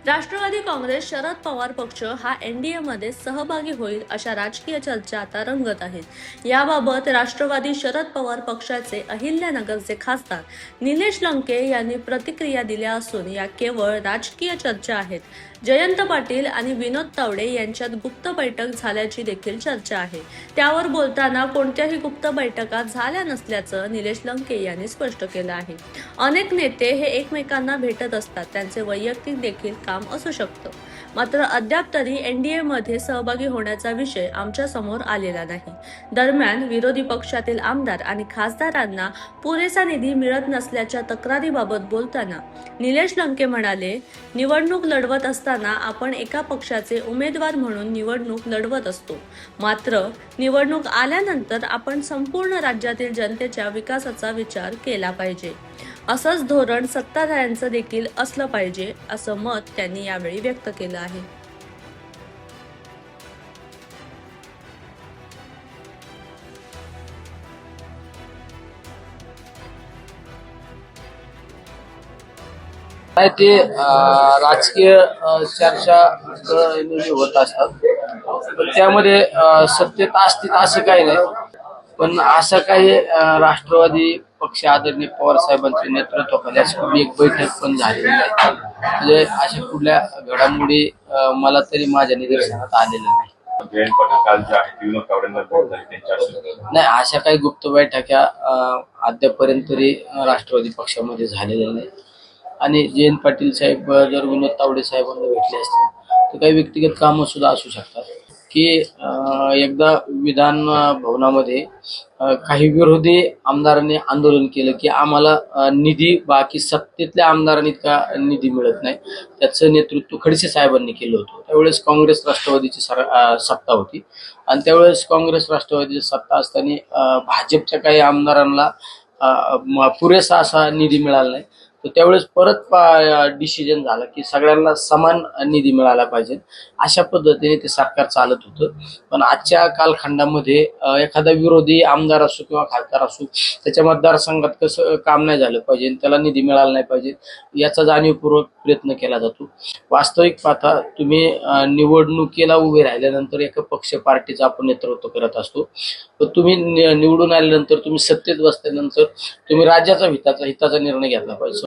राष्ट्रवादी काँग्रेस शरद पवार पक्ष हा एनडीए मध्ये सहभागी होईल अशा राजकीय चर्चा आता रंगत आहेत। याबाबत राष्ट्रवादी शरद पवार पक्षाचे अहिल्यानगरचे खासदार निलेश लंके यांनी प्रतिक्रिया दिल्या असून या केवळ राजकीय चर्चा आहेत। जयंत पाटील आणि विनोद तावडे यांच्यात गुप्त बैठक झाल्याची देखील चर्चा आहे। त्यावर बोलताना कोणत्याही गुप्त बैठका झाल्या नसल्याचं निलेश लंके यांनी स्पष्ट केलं आहे। अनेक नेते हे एकमेकांना भेटत असतात, त्यांचे वैयक्तिक देखील काम असू शकतं, मात्र अद्याप तरी एनडीए मध्ये सहभागी होण्याचा विषय आमच्या समोर आलेला नाही। दरम्यान विरोधी पक्षातील आमदार आणि खासदारांना पुरेसा निधी मिळत नसल्याच्या तक्रारीबाबत बोलताना निलेश लंके म्हणाले, निवडणूक लढवत असताना आपण एका पक्षाचे उमेदवार म्हणून निवडणूक लढवत असतो, मात्र निवडणूक आल्यानंतर आपण संपूर्ण राज्यातील जनतेच्या विकासाचा विचार केला पाहिजे। असंच धोरण सत्ताधाऱ्यांचं देखील असलं पाहिजे, असं मत त्यांनी यावेळी व्यक्त केलं आहे। नाही ते राजकीय चर्चा नेहमी होत असतात, पण त्यामध्ये सत्यता असते असं काही नाही। पण असं काही राष्ट्रवादी पक्ष आदरणीय पवार साहेबांच्या नेतृत्वाखाली अशी एक बैठक पण झालेली नाही। म्हणजे अशा कुठल्या घडामोडी मला तरी माझ्या निदर्शनात आलेल्या नाही। नाही, अशा काही गुप्त बैठका अद्यापर्यंत तरी राष्ट्रवादी पक्षामध्ये झालेल्या नाही। आणि जयंत पाटील साहेब जर विनोद तावडे साहेबांना भेटले असतील तर काही व्यक्तिगत कामं सुद्धा असू शकतात की एकदा विधान भवनामध्ये काही विरोधी आमदारांनी आंदोलन केलं की आम्हाला निधी बाकी सत्तेतल्या आमदारांनी इतका निधी मिळत नाही, त्याचं नेतृत्व खडसे साहेबांनी केलं होतं। त्यावेळेस काँग्रेस राष्ट्रवादीची सत्ता होती आणि त्यावेळेस काँग्रेस राष्ट्रवादीची सत्ता असताना भाजपच्या काही आमदारांना पुरेसा असा निधी मिळाला नाही। तर त्यावेळेस परत डिसिजन झाला की सगळ्यांना समान निधी मिळाला पाहिजे, अशा पद्धतीने ते सरकार चालत होतं। पण आजच्या कालखंडामध्ये एखादा विरोधी आमदार असो किंवा खासदार असो, त्याच्या मतदारसंघात कसं काम नाही झालं पाहिजे, त्याला निधी मिळाला नाही पाहिजे, याचा जाणीवपूर्वक प्रयत्न केला जातो। वास्तविक पाहता तुम्ही निवडणुकीला उभे राहिल्यानंतर एका पक्ष पार्टीचं आपण नेतृत्व करत असतो, पण तुम्ही निवडून आल्यानंतर तुम्ही सत्तेत बसल्यानंतर तुम्ही राज्याचा हिताचा निर्णय घेतला पाहिजे।